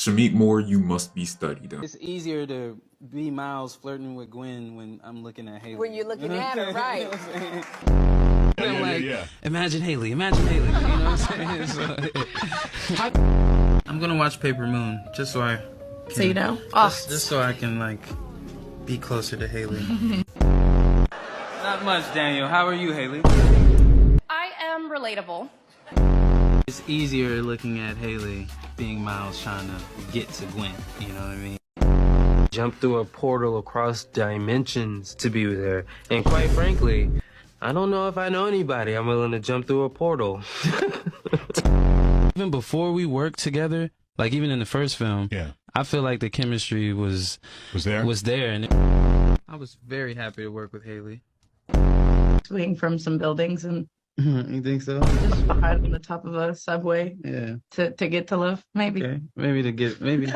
Shameik Moore, you must be studied. It's easier to be Miles flirting with Gwen when I'm looking at Haley. When you're looking at her, right. You know what I'm saying? Yeah. Imagine Haley, you know what I'm saying? I'm gonna watch Paper Moon, just so I can, So you know? just so I can, like, be closer to Haley. Not much, Daniel. How are you, Haley? I am relatable. It's easier looking at Haley being Miles trying to get to Gwen, you know what I mean? Jump through a portal across dimensions to be with her. And quite frankly, I don't know if I know anybody I'm willing to jump through a portal. Even before we worked together, like even in the first film, Yeah. I feel like the chemistry was there? and I was very happy to work with Haley. Swing from some buildings and You think so? just ride on the top of a subway Yeah. to get to live, maybe. Okay. Maybe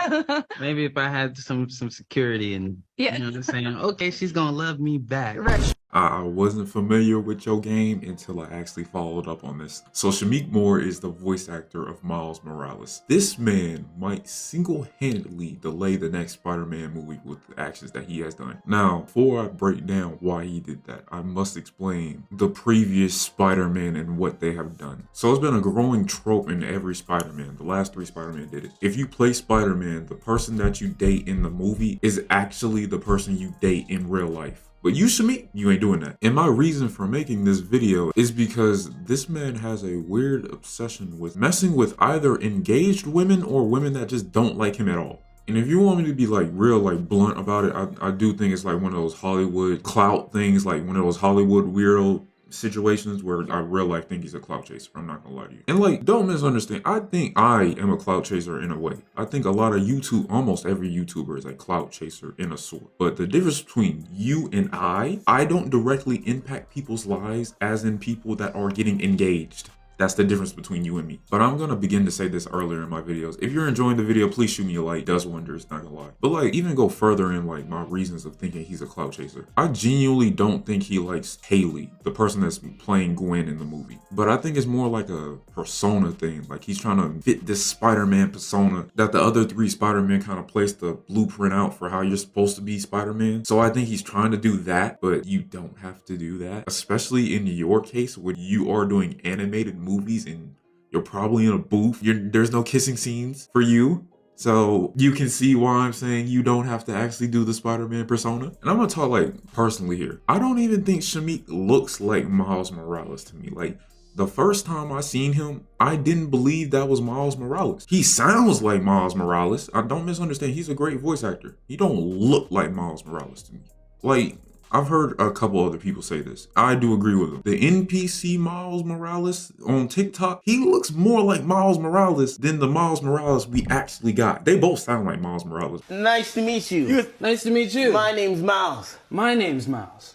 maybe if I had some security and Yeah. you know what I'm saying, okay, she's gonna love me back. Right. I wasn't familiar with your game until I actually followed up on this. So Shameik Moore is the voice actor of Miles Morales. This man might single-handedly delay the next Spider-Man movie with the actions that he has done. Now, before I break down why he did that, I must explain the previous Spider-Man and what they have done. So it's been a growing trope in every Spider-Man. The last 3 Spider-Man did it. If you play Spider-Man, the person that you date in the movie is actually the person you date in real life. But you, Shameik, you ain't doing that. And my reason for making this video is because this man has a weird obsession with messing with either engaged women or women that just don't like him at all. And if you want me to be like real, like blunt about it, I do think it's like one of those Hollywood clout things, like one of those Hollywood weirdo situations where I real life think he's a clout chaser. I'm not gonna lie to you. And like, don't misunderstand. I think I am a clout chaser in a way. I think a lot of almost every YouTuber is a clout chaser in a sort. But the difference between you and I don't directly impact people's lives as in people that are getting engaged. That's the difference between you and me. But I'm gonna begin to say this earlier in my videos. If you're enjoying the video, please shoot me a like. It does wonders, not gonna lie. But like, even go further in like my reasons of thinking he's a clout chaser. I genuinely don't think he likes Haley, the person that's playing Gwen in the movie. But I think it's more like a persona thing. Like he's trying to fit this Spider-Man persona that the other 3 Spider-Man kind of placed the blueprint out for how you're supposed to be Spider-Man. So I think he's trying to do that, but you don't have to do that. Especially in your case, when you are doing animated movies and you're probably in a booth. There's no kissing scenes for you. So you can see why I'm saying you don't have to actually do the Spider-Man persona. And I'm gonna talk like personally here. I don't even think Shameik looks like Miles Morales to me. Like the first time I seen him, I didn't believe that was Miles Morales. He sounds like Miles Morales. I don't misunderstand. He's a great voice actor. He don't look like Miles Morales to me. Like, I've heard a couple other people say this. I do agree with them. The NPC Miles Morales on TikTok, he looks more like Miles Morales than the Miles Morales we actually got. They both sound like Miles Morales. Nice to meet you. Nice to meet you. My name's Miles. My name's Miles.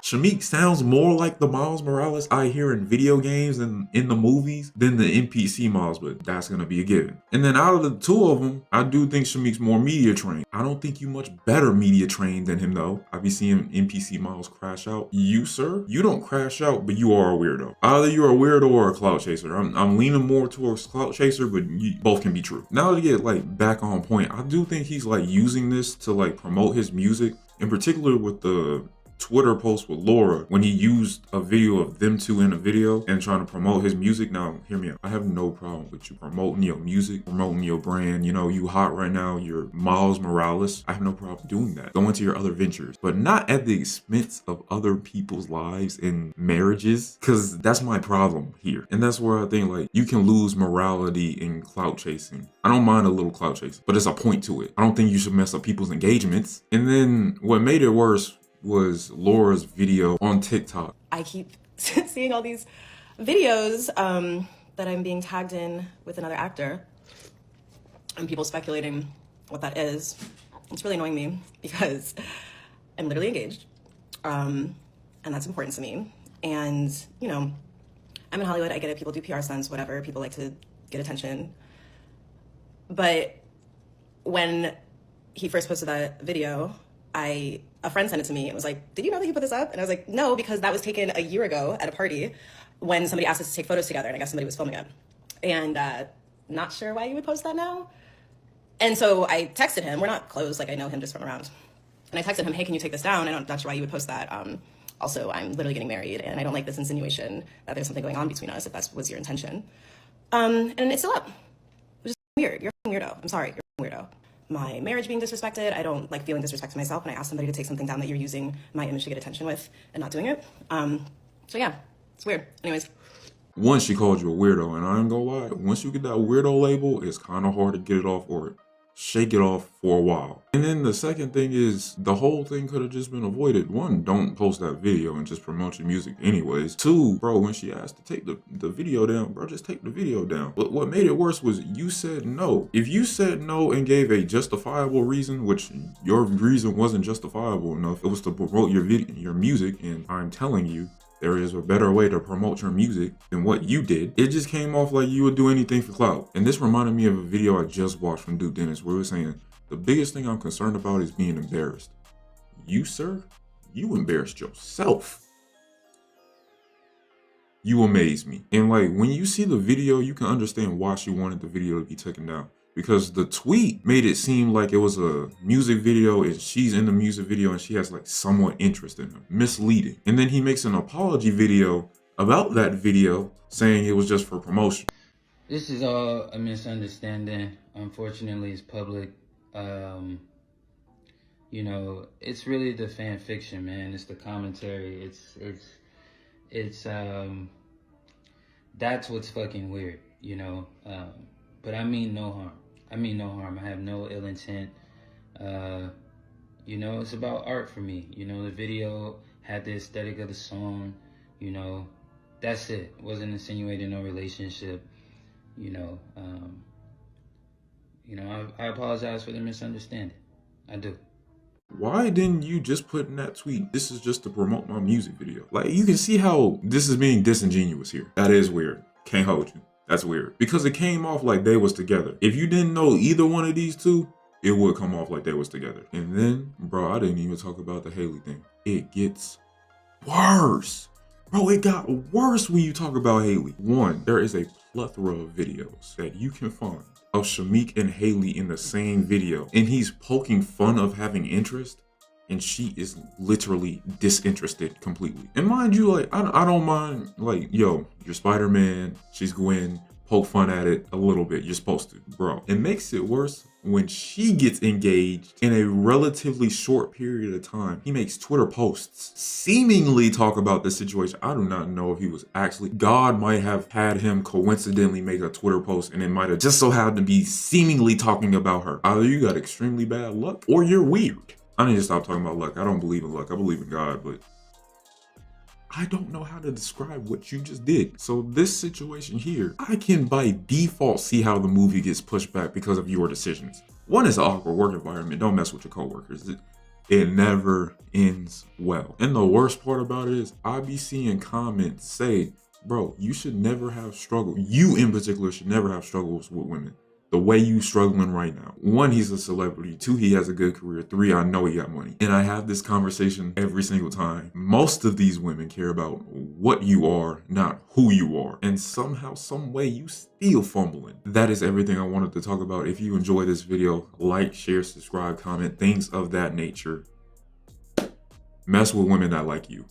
Shameik sounds more like the Miles Morales I hear in video games and in the movies than the NPC Miles, but that's gonna be a given. And then out of the 2 of them, I do think Shameik's more media trained. I don't think you much better media trained than him though. I be seeing NPC Miles crash out. You, sir, you don't crash out, but you are a weirdo. Either you're a weirdo or a clout chaser. I'm leaning more towards clout chaser, but both can be true. Now to get like back on point, I do think he's like using this to like promote his music, in particular with the Twitter post with Laura when he used a video of them 2 in a video and trying to promote his music. Now, hear me out. I have no problem with you promoting your music, promoting your brand. You know, you hot right now. You're Miles Morales. I have no problem doing that. Go into your other ventures, but not at the expense of other people's lives and marriages, because that's my problem here. And that's where I think like you can lose morality in clout chasing. I don't mind a little clout chasing, but there's a point to it. I don't think you should mess up people's engagements. And then what made it worse was Laura's video on TikTok. I keep seeing all these videos that I'm being tagged in with another actor and people speculating what that is. It's really annoying me because I'm literally engaged and that's important to me. And, you know, I'm in Hollywood, I get it, people do PR stunts, whatever, people like to get attention. But when he first posted that video, a friend sent it to me and was like, did you know that you put this up? And I was like, no, because that was taken a year ago at a party when somebody asked us to take photos together and I guess somebody was filming it. And not sure why you would post that now. And so I texted him. We're not close, like I know him just from around. And I texted him, hey, can you take this down? I'm not sure why you would post that. Also, I'm literally getting married, and I don't like this insinuation that there's something going on between us, if that was your intention. And it's still up, which is weird. You're a weirdo. I'm sorry, you're a weirdo. My marriage being disrespected, I don't like feeling disrespected myself when I ask somebody to take something down that you're using my image to get attention with and not doing it. So yeah, it's weird. Anyways. One, she called you a weirdo, and I ain't gonna lie, once you get that weirdo label, it's kind of hard to get it off or shake it off for a while. And then the second thing is, the whole thing could have just been avoided. One, don't post that video and just promote your music anyways. Two, bro, when she asked to take the video down, bro, just take the video down. But what made it worse was you said no. If you said no and gave a justifiable reason, which your reason wasn't justifiable enough, it was to promote your music, and I'm telling you, there is a better way to promote your music than what you did. It just came off like you would do anything for clout. And this reminded me of a video I just watched from Duke Dennis where he was saying, the biggest thing I'm concerned about is being embarrassed. You, sir, you embarrassed yourself. You amaze me. And like, when you see the video, you can understand why she wanted the video to be taken down. Because the tweet made it seem like it was a music video and she's in the music video and she has like somewhat interest in him. Misleading. And then he makes an apology video about that video saying it was just for promotion. This is all a misunderstanding. Unfortunately, it's public. You know, it's really the fan fiction, man. It's the commentary. It's that's what's fucking weird, you know. But I mean no harm. I mean no harm. I have no ill intent. You know, it's about art for me. You know, the video had the aesthetic of the song. You know, that's it. It wasn't insinuating no relationship. You know, I apologize for the misunderstanding. I do. Why didn't you just put in that tweet, this is just to promote my music video? Like, you can see how this is being disingenuous here. That is weird. Can't hold you. That's weird. Because it came off like they was together. If you didn't know either one of these two, it would come off like they was together. And then, bro, I didn't even talk about the Haley thing. It gets worse. Bro, it got worse when you talk about Haley. One, there is a plethora of videos that you can find of Shameik and Haley in the same video. And he's poking fun of having interest. And she is literally disinterested completely. And mind you, like, I don't mind, like, yo, you're Spider-Man, she's Gwen, poke fun at it a little bit. You're supposed to, bro. It makes it worse when she gets engaged in a relatively short period of time. He makes Twitter posts, seemingly talk about the situation. I do not know if he was actually, God might have had him coincidentally make a Twitter post and it might have just so happened to be seemingly talking about her. Either you got extremely bad luck or you're weird. I need to stop talking about luck. I don't believe in luck. I believe in God, but I don't know how to describe what you just did. So this situation here, I can by default see how the movie gets pushed back because of your decisions. One is an awkward work environment. Don't mess with your coworkers. It never ends well. And the worst part about it is I be seeing comments say, bro, you should never have struggle. You in particular should never have struggles with women. The way you struggling right now. One, he's a celebrity. Two, he has a good career. Three, I know he got money. And I have this conversation every single time. Most of these women care about what you are, not who you are. And somehow, some way, you still fumbling. That is everything I wanted to talk about. If you enjoy this video, like, share, subscribe, comment, things of that nature. Mess with women that like you.